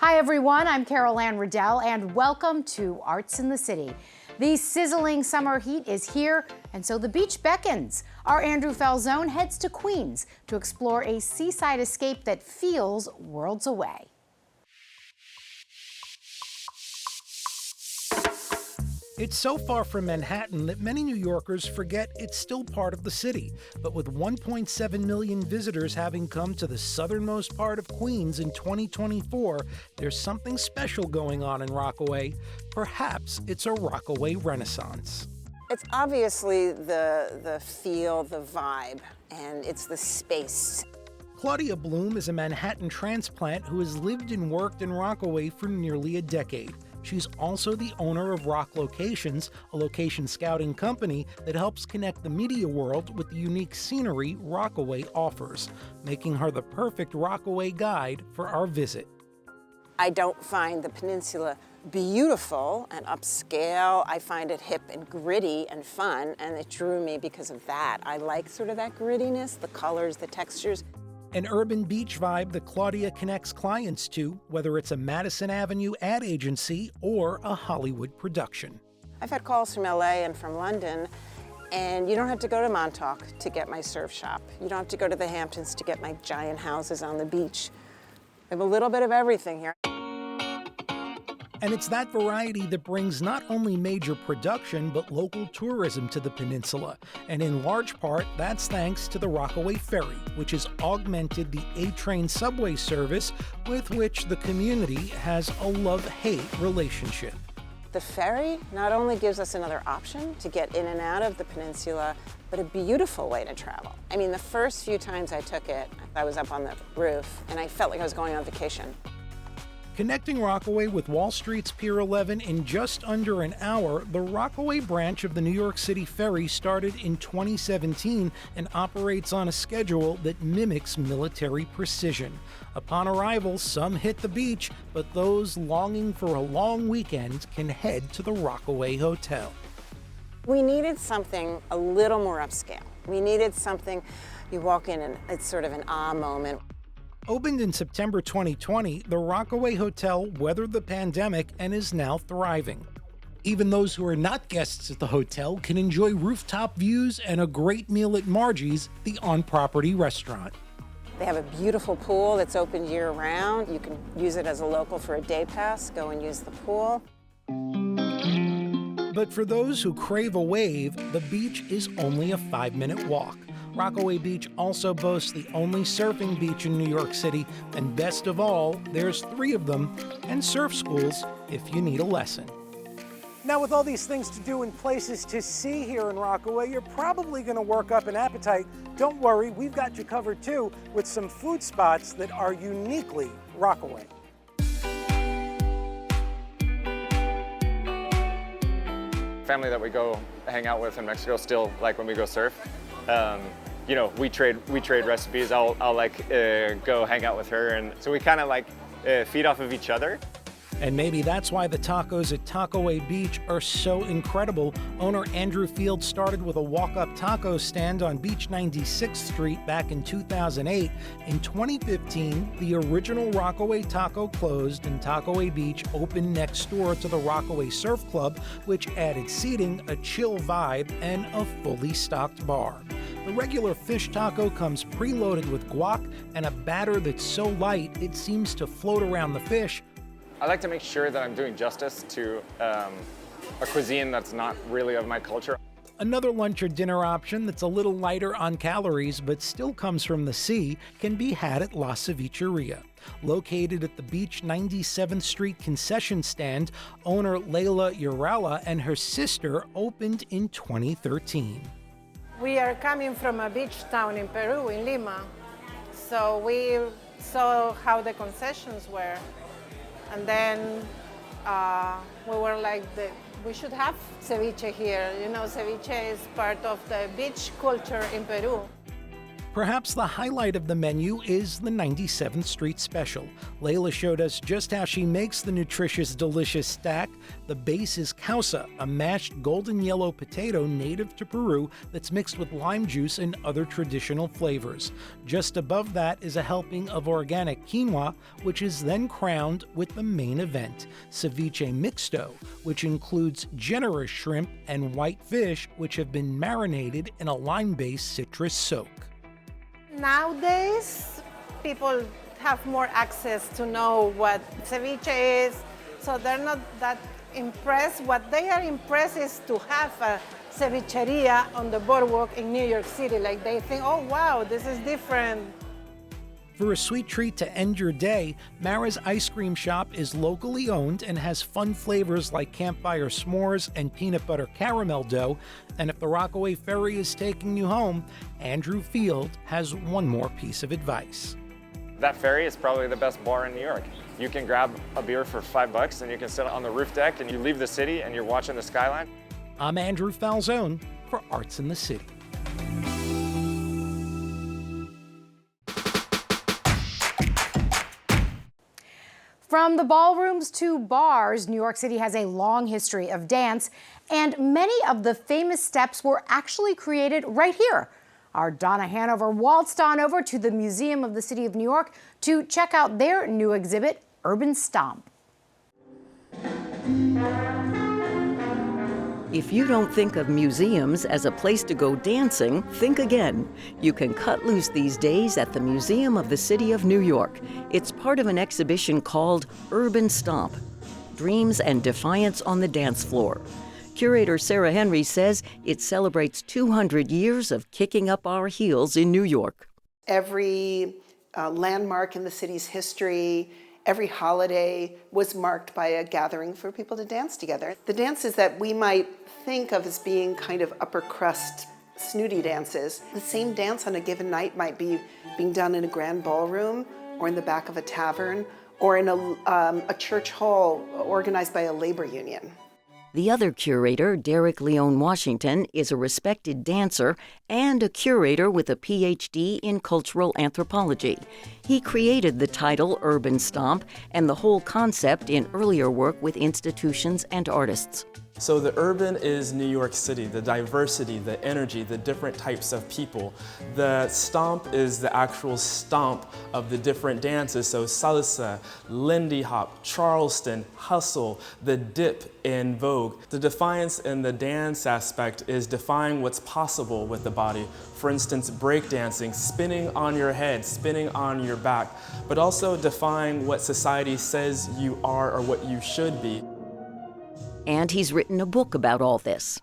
Hi everyone, I'm Anne Riddell and welcome to Arts in the City. The sizzling summer heat is here and so the beach beckons. Our Andrew Falzone heads to Queens to explore a seaside escape that feels worlds away. It's so far from Manhattan that many New Yorkers forget it's still part of the city. But with 1.7 million visitors having come to the southernmost part of Queens in 2024, there's something special going on in Rockaway. Perhaps it's a Rockaway renaissance. It's obviously the feel, the vibe, and it's the space. Claudia Bloom is a Manhattan transplant who has lived and worked in Rockaway for nearly a decade. She's also the owner of Rock Locations, a location scouting company that helps connect the media world with the unique scenery Rockaway offers, making her the perfect Rockaway guide for our visit. I don't find the peninsula beautiful and upscale. I find it hip and gritty and fun, and it drew me because of that. I like sort of that grittiness, the colors, the textures. An urban beach vibe that Claudia connects clients to, whether it's a Madison Avenue ad agency or a Hollywood production. I've had calls from LA and from London, and you don't have to go to Montauk to get my surf shop. You don't have to go to the Hamptons to get my giant houses on the beach. I have a little bit of everything here. And it's that variety that brings not only major production, but local tourism to the peninsula. And in large part, that's thanks to the Rockaway Ferry, which has augmented the A-Train subway service with which the community has a love-hate relationship. The ferry not only gives us another option to get in and out of the peninsula, but a beautiful way to travel. I mean, the first few times I took it, I was up on the roof, and I felt like I was going on vacation. Connecting Rockaway with Wall Street's Pier 11 in just under an hour, the Rockaway branch of the New York City Ferry started in 2017 and operates on a schedule that mimics military precision. Upon arrival, some hit the beach, but those longing for a long weekend can head to the Rockaway Hotel. We needed something a little more upscale. We needed something, you walk in and it's sort of an ah moment. Opened in September 2020, the Rockaway Hotel weathered the pandemic and is now thriving. Even those who are not guests at the hotel can enjoy rooftop views and a great meal at Margie's, the on-property restaurant. They have a beautiful pool that's open year-round. You can use it as a local for a day pass, go and use the pool. But for those who crave a wave, the beach is only a 5-minute walk. Rockaway Beach also boasts the only surfing beach in New York City, and best of all, there's 3 of them, and surf schools if you need a lesson. Now, with all these things to do and places to see here in Rockaway, you're probably going to work up an appetite. Don't worry, we've got you covered too with some food spots that are uniquely Rockaway. Family that we go hang out with in Mexico still like when we go surf. You know, we trade recipes. I'll go hang out with her, and so we kind of feed off of each other. And maybe that's why the tacos at Rockaway Beach are so incredible. Owner Andrew Field started with a walk-up taco stand on Beach 96th Street back in 2008. In 2015, the original Rockaway Taco closed and Rockaway Beach opened next door to the Rockaway Surf Club, which added seating, a chill vibe, and a fully stocked bar. The regular fish taco comes preloaded with guac and a batter that's so light it seems to float around the fish. I like to make sure that I'm doing justice to a cuisine that's not really of my culture. Another lunch or dinner option that's a little lighter on calories but still comes from the sea can be had at La Cevicheria. Located at the Beach 97th Street concession stand, owner Leila Urala and her sister opened in 2013. We are coming from a beach town in Peru, in Lima, so we saw how the concessions were. And then we were like, we should have ceviche here. You know, ceviche is part of the beach culture in Peru. Perhaps the highlight of the menu is the 97th Street Special. Layla showed us just how she makes the nutritious, delicious stack. The base is causa, a mashed golden yellow potato native to Peru that's mixed with lime juice and other traditional flavors. Just above that is a helping of organic quinoa, which is then crowned with the main event, ceviche mixto, which includes generous shrimp and white fish, which have been marinated in a lime-based citrus soak. Nowadays, people have more access to know what ceviche is, so they're not that impressed. What they are impressed is to have a cevicheria on the boardwalk in New York City. Like they think, oh wow, this is different. For a sweet treat to end your day, Mara's Ice Cream Shop is locally owned and has fun flavors like campfire s'mores and peanut butter caramel dough. And if the Rockaway Ferry is taking you home, Andrew Field has one more piece of advice. That ferry is probably the best bar in New York. You can grab a beer for $5 and you can sit on the roof deck and you leave the city and you're watching the skyline. I'm Andrew Falzone for Arts in the City. From the ballrooms to bars, New York City has a long history of dance, and many of the famous steps were actually created right here. Our Donna Hanover waltzed on over to the Museum of the City of New York to check out their new exhibit, Urban Stomp. If you don't think of museums as a place to go dancing, think again. You can cut loose these days at the Museum of the City of New York. It's part of an exhibition called Urban Stomp, Dreams and Defiance on the Dance Floor. Curator Sarah Henry says it celebrates 200 years of kicking up our heels in New York. Every landmark in the city's history, every holiday was marked by a gathering for people to dance together. The dances that we might think of as being kind of upper crust, snooty dances, the same dance on a given night might be being done in a grand ballroom or in the back of a tavern or in a church hall organized by a labor union. The other curator, Derek Leon Washington, is a respected dancer and a curator with a PhD in cultural anthropology. He created the title Urban Stomp and the whole concept in earlier work with institutions and artists. So the urban is New York City, the diversity, the energy, the different types of people. The stomp is the actual stomp of the different dances, so salsa, Lindy Hop, Charleston, hustle, the dip in vogue. The defiance in the dance aspect is defying what's possible with the body. For instance, breakdancing, spinning on your head, spinning on your back, but also defying what society says you are or what you should be. And he's written a book about all this.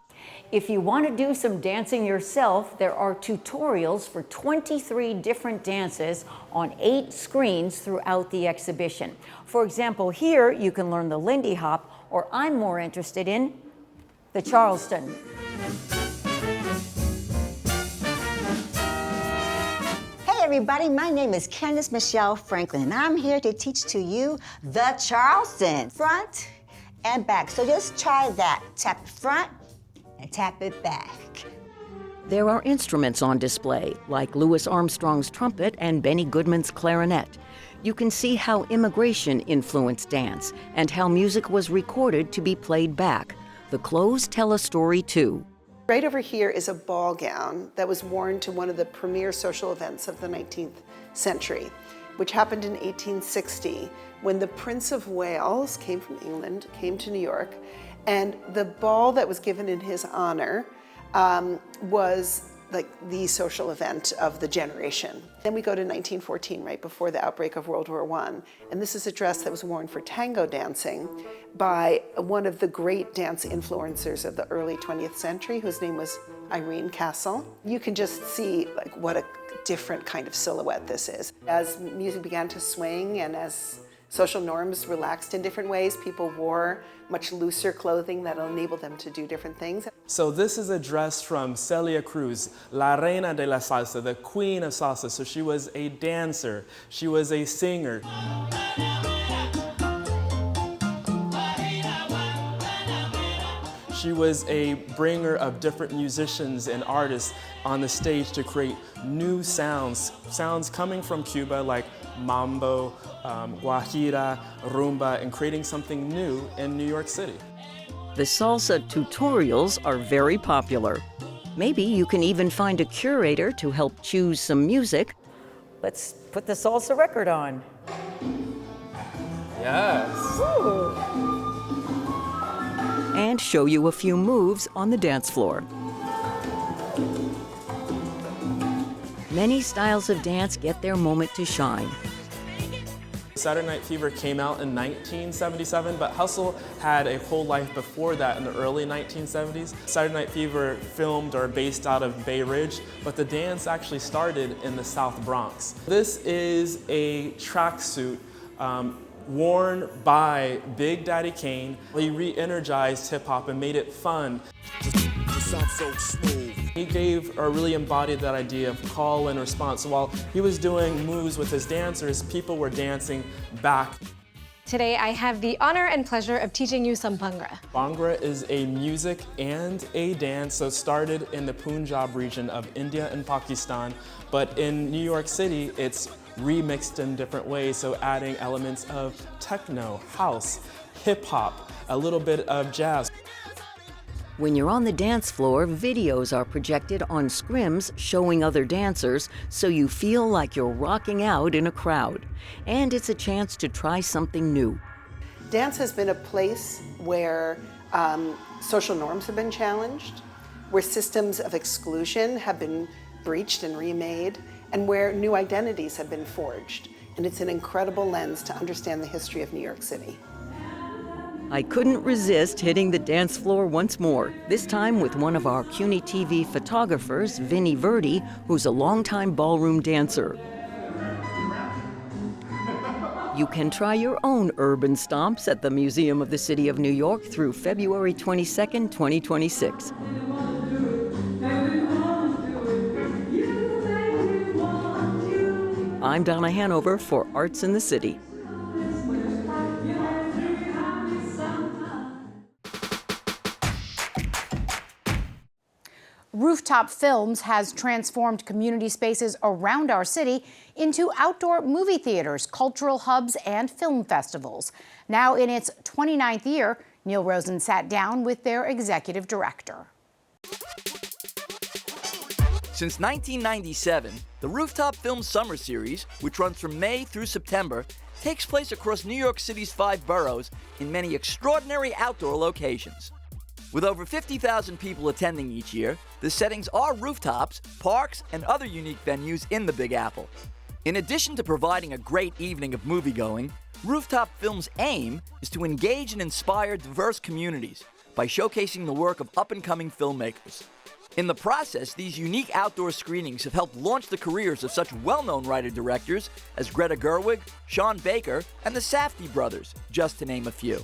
If you want to do some dancing yourself, there are tutorials for 23 different dances on 8 screens throughout the exhibition. For example, here you can learn the Lindy Hop, or I'm more interested in the Charleston. Hey everybody, my name is Candace Michelle Franklin, and I'm here to teach to you the Charleston. Front and back. So just try that. Tap it front and tap it back. There are instruments on display, like Louis Armstrong's trumpet and Benny Goodman's clarinet. You can see how immigration influenced dance and how music was recorded to be played back. The clothes tell a story too. Right over here is a ball gown that was worn to one of the premier social events of the 19th century, which happened in 1860 when the Prince of Wales came from England, came to New York, and the ball that was given in his honor was like the social event of the generation. Then we go to 1914, right before the outbreak of World War I, and this is a dress that was worn for tango dancing by one of the great dance influencers of the early 20th century, whose name was Irene Castle. You can just see like what a different kind of silhouette this is. As music began to swing and as social norms relaxed in different ways, people wore much looser clothing that enabled them to do different things. So this is a dress from Celia Cruz, La Reina de la Salsa, the queen of salsa. So she was a dancer, she was a singer. She was a bringer of different musicians and artists on the stage to create new sounds coming from Cuba like mambo, guajira, rumba, and creating something new in New York City. The salsa tutorials are very popular. Maybe you can even find a curator to help choose some music. Let's put the salsa record on. Yes. Ooh. And show you a few moves on the dance floor. Many styles of dance get their moment to shine. Saturday Night Fever came out in 1977, but hustle had a whole life before that in the early 1970s. Saturday Night Fever filmed or based out of Bay Ridge, but the dance actually started in the South Bronx. This is a tracksuit worn by Big Daddy Kane. He re-energized hip-hop and made it fun. He gave or really embodied that idea of call and response. So while he was doing moves with his dancers, people were dancing back. Today I have the honor and pleasure of teaching you some Bhangra. Bhangra is a music and a dance, so it started in the Punjab region of India and Pakistan, but in New York City it's remixed in different ways, so adding elements of techno, house, hip-hop, a little bit of jazz. When you're on the dance floor, videos are projected on scrims showing other dancers, so you feel like you're rocking out in a crowd. And it's a chance to try something new. Dance has been a place where social norms have been challenged, where systems of exclusion have been breached and remade, and where new identities have been forged. And it's an incredible lens to understand the history of New York City. I couldn't resist hitting the dance floor once more, this time with one of our CUNY TV photographers, Vinnie Verdi, who's a longtime ballroom dancer. You can try your own urban stomps at the Museum of the City of New York through February 22nd, 2026. I'm Donna Hanover for Arts in the City. Rooftop Films has transformed community spaces around our city into outdoor movie theaters, cultural hubs, and film festivals. Now in its 29th year, Neil Rosen sat down with their executive director. Since 1997, the Rooftop Films Summer Series, which runs from May through September, takes place across New York City's 5 boroughs in many extraordinary outdoor locations. With over 50,000 people attending each year, the settings are rooftops, parks, and other unique venues in the Big Apple. In addition to providing a great evening of moviegoing, Rooftop Films' aim is to engage and inspire diverse communities by showcasing the work of up-and-coming filmmakers. In the process, these unique outdoor screenings have helped launch the careers of such well-known writer-directors as Greta Gerwig, Sean Baker, and the Safdie brothers, just to name a few.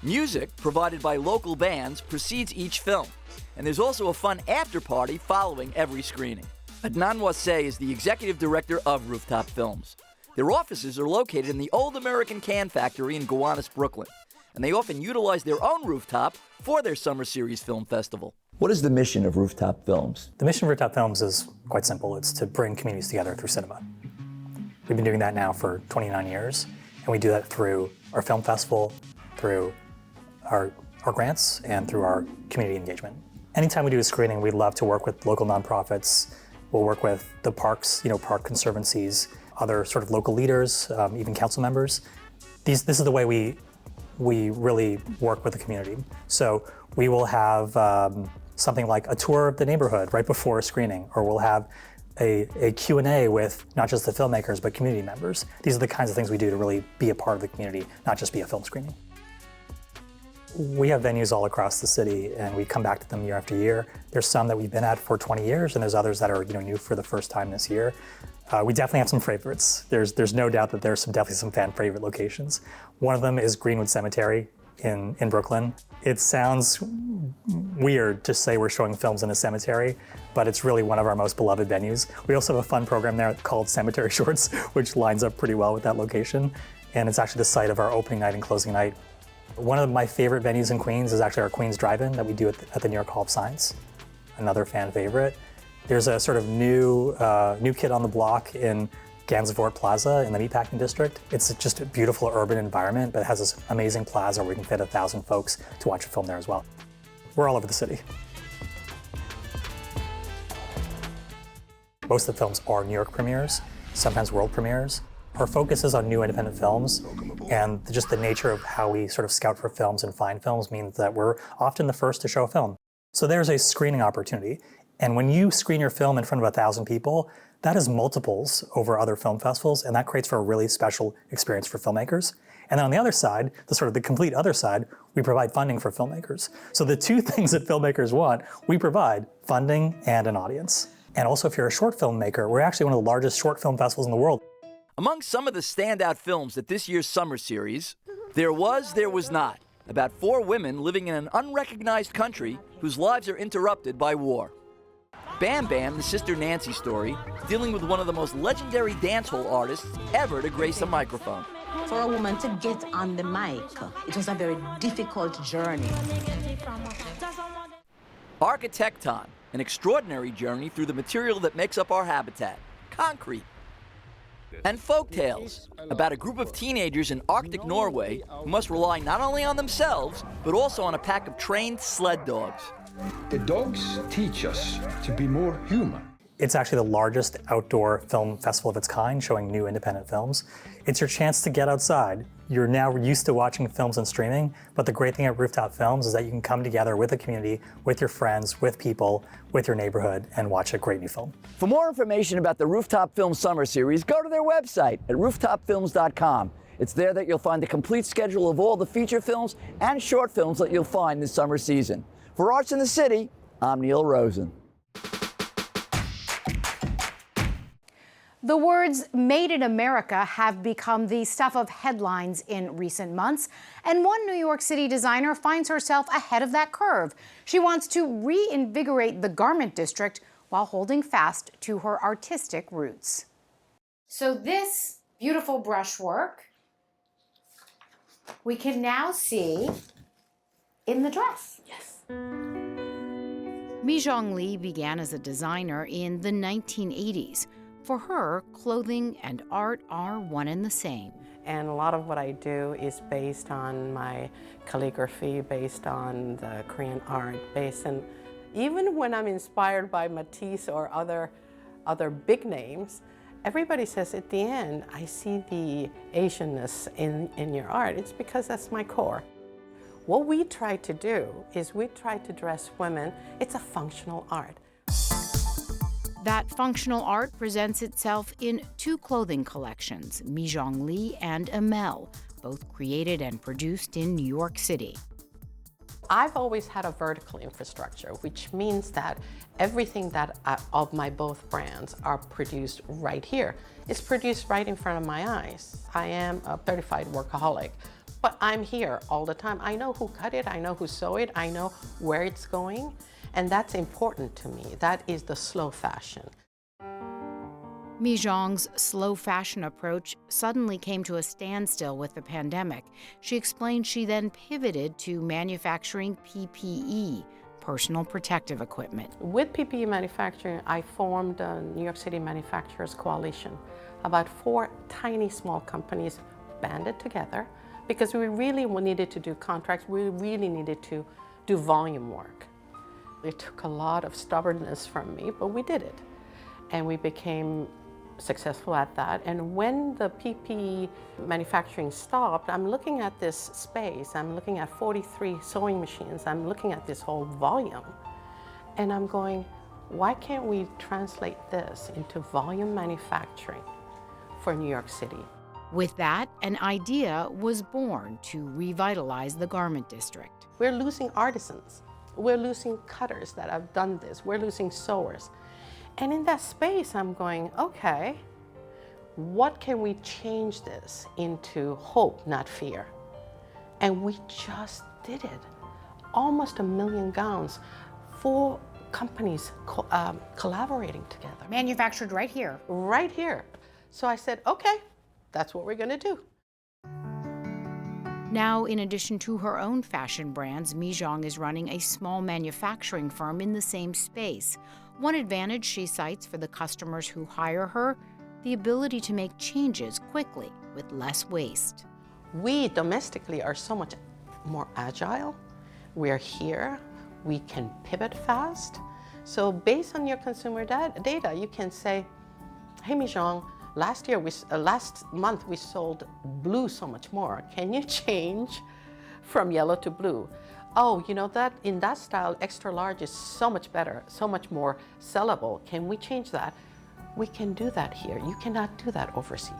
Music, provided by local bands, precedes each film, and there's also a fun after-party following every screening. Adnan Wasseh is the executive director of Rooftop Films. Their offices are located in the Old American Can Factory in Gowanus, Brooklyn, and they often utilize their own rooftop for their Summer Series Film Festival. What is the mission of Rooftop Films? The mission of Rooftop Films is quite simple. It's to bring communities together through cinema. We've been doing that now for 29 years, and we do that through our film festival, through our grants, and through our community engagement. Anytime we do a screening, we love to work with local nonprofits. We'll work with the parks, park conservancies, other sort of local leaders, even council members. This is the way we really work with the community. So we will have something like a tour of the neighborhood right before a screening, or we'll have a Q&A with not just the filmmakers, but community members. These are the kinds of things we do to really be a part of the community, not just be a film screening. We have venues all across the city, and we come back to them year after year. There's some that we've been at for 20 years, and there's others that are new for the first time this year. We definitely have some favorites. There's no doubt that there's definitely some fan favorite locations. One of them is Greenwood Cemetery in Brooklyn. It sounds weird to say we're showing films in a cemetery, but it's really one of our most beloved venues. We also have a fun program there called Cemetery Shorts, which lines up pretty well with that location. And it's actually the site of our opening night and closing night One of my favorite venues in Queens is actually our Queens Drive-In that we do at the New York Hall of Science. Another fan favorite. There's a sort of new kid on the block in Gansevoort Plaza in the Meatpacking District. It's just a beautiful urban environment, but it has this amazing plaza where we can fit 1,000 folks to watch a film there as well. We're all over the city. Most of the films are New York premieres, sometimes world premieres. Our focus is on new independent films, and just the nature of how we sort of scout for films and find films means that we're often the first to show a film. So there's a screening opportunity, and when you screen your film in front of 1,000 people, that is multiples over other film festivals, and that creates for a really special experience for filmmakers. And then on the other side, the complete other side, we provide funding for filmmakers. So the two things that filmmakers want, we provide funding and an audience. And also if you're a short filmmaker, we're actually one of the largest short film festivals in the world. Among some of the standout films at this year's summer series, There Was Not, about 4 women living in an unrecognized country whose lives are interrupted by war. Bam Bam, the Sister Nancy story, dealing with one of the most legendary dancehall artists ever to grace a microphone. For a woman to get on the mic, it was a very difficult journey. Architecton, an extraordinary journey through the material that makes up our habitat, concrete. And Folktales, about a group of teenagers in Arctic Norway who must rely not only on themselves, but also on a pack of trained sled dogs. The dogs teach us to be more human. It's actually the largest outdoor film festival of its kind, showing new independent films. It's your chance to get outside. You're now used to watching films and streaming, but the great thing at Rooftop Films is that you can come together with a community, with your friends, with people, with your neighborhood, and watch a great new film. For more information about the Rooftop Films Summer Series, go to their website at rooftopfilms.com. It's there that you'll find the complete schedule of all the feature films and short films that you'll find this summer season. For Arts in the City, I'm Neil Rosen. The words "Made in America" have become the stuff of headlines in recent months, and one New York City designer finds herself ahead of that curve. She wants to reinvigorate the garment district while holding fast to her artistic roots. So this beautiful brushwork we can now see in the dress. Yes. Mi-Jong Lee began as a designer in the 1980s. For her, clothing and art are one and the same. And a lot of what I do is based on my calligraphy, based on the Korean art, even when I'm inspired by Matisse or other big names, everybody says at the end, I see the Asianness in your art. It's because that's my core. What we try to do is we try to dress women. It's a functional art. That functional art presents itself in 2 clothing collections, Mi-Jong Lee and Amel, both created and produced in New York City. I've always had a vertical infrastructure, which means that everything of my both brands are produced right here. It's produced right in front of my eyes. I am a certified workaholic, but I'm here all the time. I know who cut it, I know who sewed it, I know where it's going. And that's important to me. That is the slow fashion. Mi-Jong's slow fashion approach suddenly came to a standstill with the pandemic. She explained she then pivoted to manufacturing PPE, personal protective equipment. With PPE manufacturing, I formed a New York City Manufacturers Coalition. About 4 tiny small companies banded together because we really needed to do contracts. We really needed to do volume work. It took a lot of stubbornness from me, but we did it. And we became successful at that. And when the PPE manufacturing stopped, I'm looking at this space, I'm looking at 43 sewing machines, I'm looking at this whole volume, and I'm going, why can't we translate this into volume manufacturing for New York City? With that, an idea was born to revitalize the garment district. We're losing artisans. We're losing cutters that have done this. We're losing sewers. And in that space, I'm going, okay, what can we change this into hope, not fear? And we just did it. Almost 1 million gowns, 4 companies collaborating together. Manufactured right here. Right here. So I said, okay, that's what we're gonna do. Now, in addition to her own fashion brands, Mi Zhang is running a small manufacturing firm in the same space. One advantage she cites for the customers who hire her, the ability to make changes quickly with less waste. We domestically are so much more agile. We're here, we can pivot fast. So based on your consumer data, you can say, hey Mi Zhang, last month we sold blue so much more. Can you change from yellow to blue? Oh, you know that in that style, extra large is so much better, so much more sellable. Can we change that? We can do that here. You cannot do that overseas.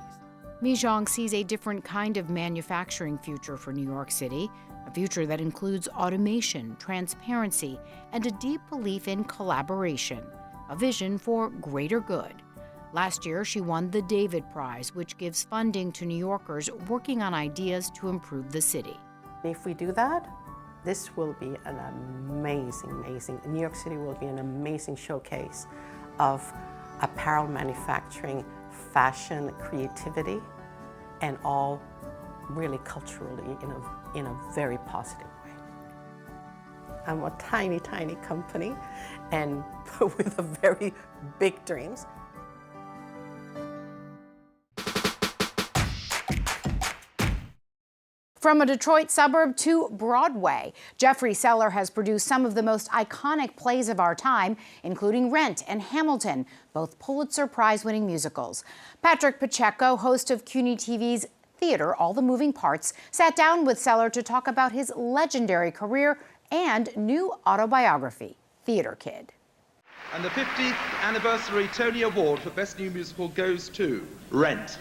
Mi Zhang sees a different kind of manufacturing future for New York City, a future that includes automation, transparency, and a deep belief in collaboration, a vision for greater good. Last year, she won the David Prize, which gives funding to New Yorkers working on ideas to improve the city. If we do that, this will be an amazing, New York City will be an amazing showcase of apparel manufacturing, fashion, creativity, and all really culturally in a very positive way. I'm a tiny company and with a very big dreams. From a Detroit suburb to Broadway, Jeffrey Seller has produced some of the most iconic plays of our time, including Rent and Hamilton, both Pulitzer Prize-winning musicals. Patrick Pacheco, host of CUNY TV's Theater, All the Moving Parts, sat down with Seller to talk about his legendary career and new autobiography, Theater Kid. And the 50th anniversary Tony Award for Best New Musical goes to Rent.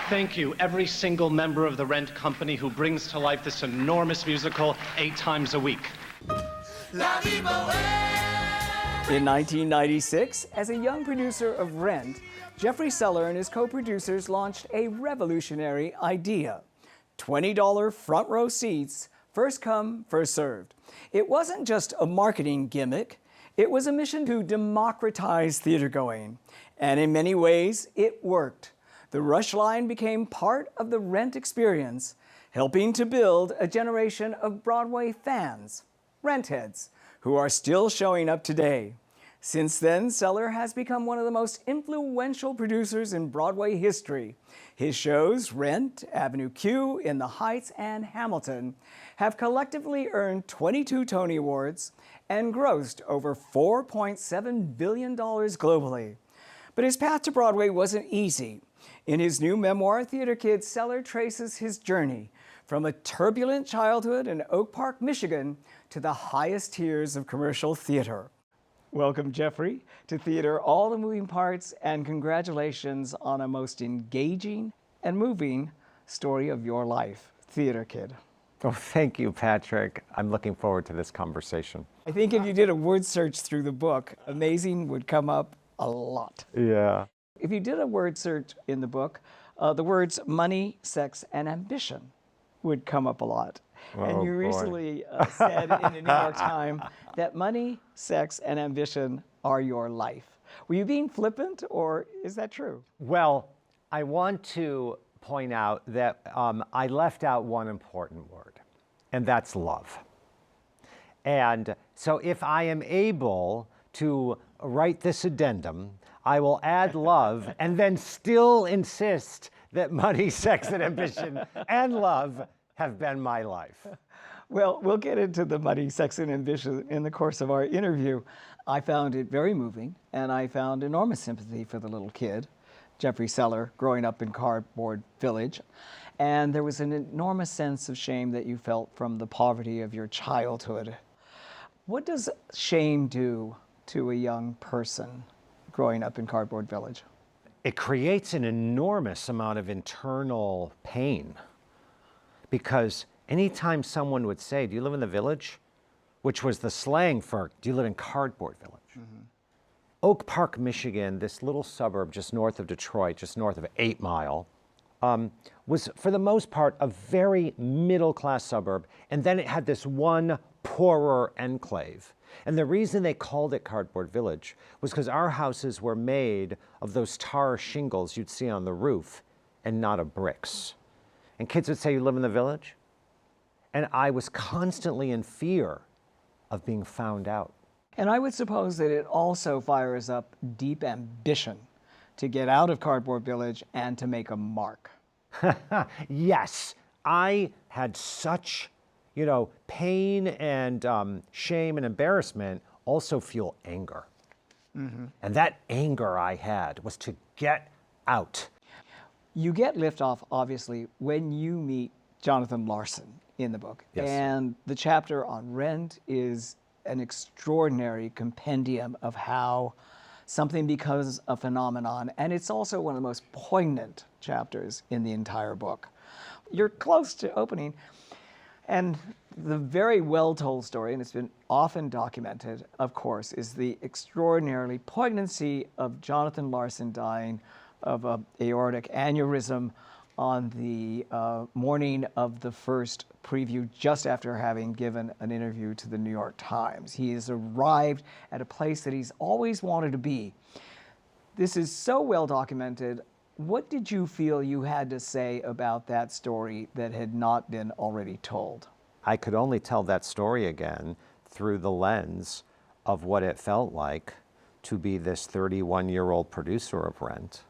Thank you, every single member of the Rent company who brings to life this enormous musical 8 times a week. In 1996, as a young producer of Rent, Jeffrey Seller and his co-producers launched a revolutionary idea: $20 front row seats, first come, first served. It wasn't just a marketing gimmick, it was a mission to democratize theater going. And in many ways, it worked. The Rush Line became part of the Rent experience, helping to build a generation of Broadway fans, Rentheads, who are still showing up today. Since then, Seller has become one of the most influential producers in Broadway history. His shows, Rent, Avenue Q, In the Heights, and Hamilton, have collectively earned 22 Tony Awards and grossed over $4.7 billion globally. But his path to Broadway wasn't easy. In his new memoir, Theater Kid, Seller traces his journey from a turbulent childhood in Oak Park, Michigan, to the highest tiers of commercial theater. Welcome, Jeffrey, to Theater, All the Moving Parts, and congratulations on a most engaging and moving story of your life, Theater Kid. Oh, thank you, Patrick. I'm looking forward to this conversation. I think if you did a word search through the book, amazing would come up a lot. Yeah. If you did a word search in the book, the words money, sex, and ambition would come up a lot. And you recently said in the New York Times that money, sex, and ambition are your life. Were you being flippant, or is that true? Well, I want to point out that I left out one important word, and that's love. And so if I am able to write this addendum, I will add love and then still insist that money, sex, and ambition and love have been my life. Well, we'll get into the money, sex, and ambition in the course of our interview. I found it very moving, and I found enormous sympathy for the little kid, Jeffrey Seller, growing up in Cardboard Village. And there was an enormous sense of shame that you felt from the poverty of your childhood. What does shame do to a young person growing up in Cardboard Village? It creates an enormous amount of internal pain, because anytime someone would say, do you live in the village? Which was the slang for, do you live in Cardboard Village? Mm-hmm. Oak Park, Michigan, this little suburb just north of Detroit, just north of 8 Mile, was for the most part a very middle-class suburb, and then it had this one poorer enclave. And the reason they called it Cardboard Village was because our houses were made of those tar shingles you'd see on the roof and not of bricks. And kids would say, you live in the village? And I was constantly in fear of being found out. And I would suppose that it also fires up deep ambition to get out of Cardboard Village and to make a mark. Yes, I had such, pain and shame and embarrassment also fuel anger. Mm-hmm. And that anger I had was to get out. You get liftoff, obviously, when you meet Jonathan Larson in the book. Yes. And the chapter on rent is an extraordinary compendium of how something becomes a phenomenon. And it's also one of the most poignant chapters in the entire book. You're close to opening. And the very well-told story, and it's been often documented, of course, is the extraordinarily poignancy of Jonathan Larson dying of an aortic aneurysm on the morning of the first preview, just after having given an interview to the New York Times. He has arrived at a place that he's always wanted to be. This is so well documented. What did you feel you had to say about that story that had not been already told? I could only tell that story again through the lens of what it felt like to be this 31-year-old producer of Rent,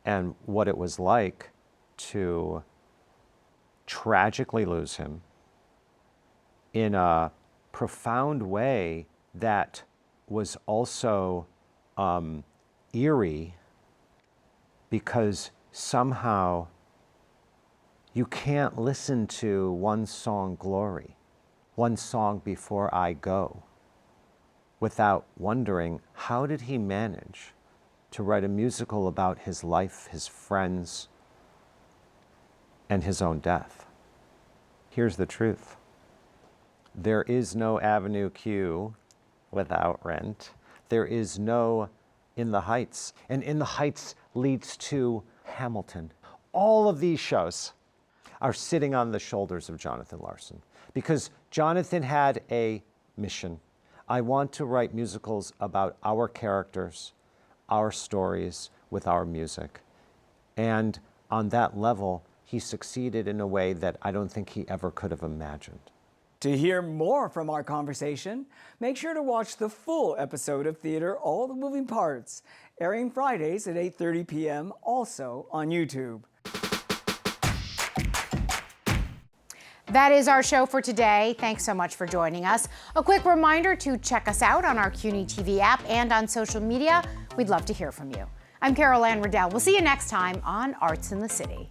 and what it was like to tragically lose him in a profound way that was also eerie, because somehow you can't listen to one song, Glory, one song, Before I Go, without wondering, how did he manage to write a musical about his life, his friends, and his own death? Here's the truth. There is no Avenue Q without Rent. There is no In the Heights. And In the Heights leads to Hamilton. All of these shows are sitting on the shoulders of Jonathan Larson, because Jonathan had a mission. I want to write musicals about our characters, our stories, with our music. And on that level, he succeeded in a way that I don't think he ever could have imagined. To hear more from our conversation, make sure to watch the full episode of Theater All the Moving Parts, airing Fridays at 8:30 p.m., also on YouTube. That is our show for today. Thanks so much for joining us. A quick reminder to check us out on our CUNY TV app and on social media. We'd love to hear from you. I'm Anne Riddell. We'll see you next time on Arts in the City.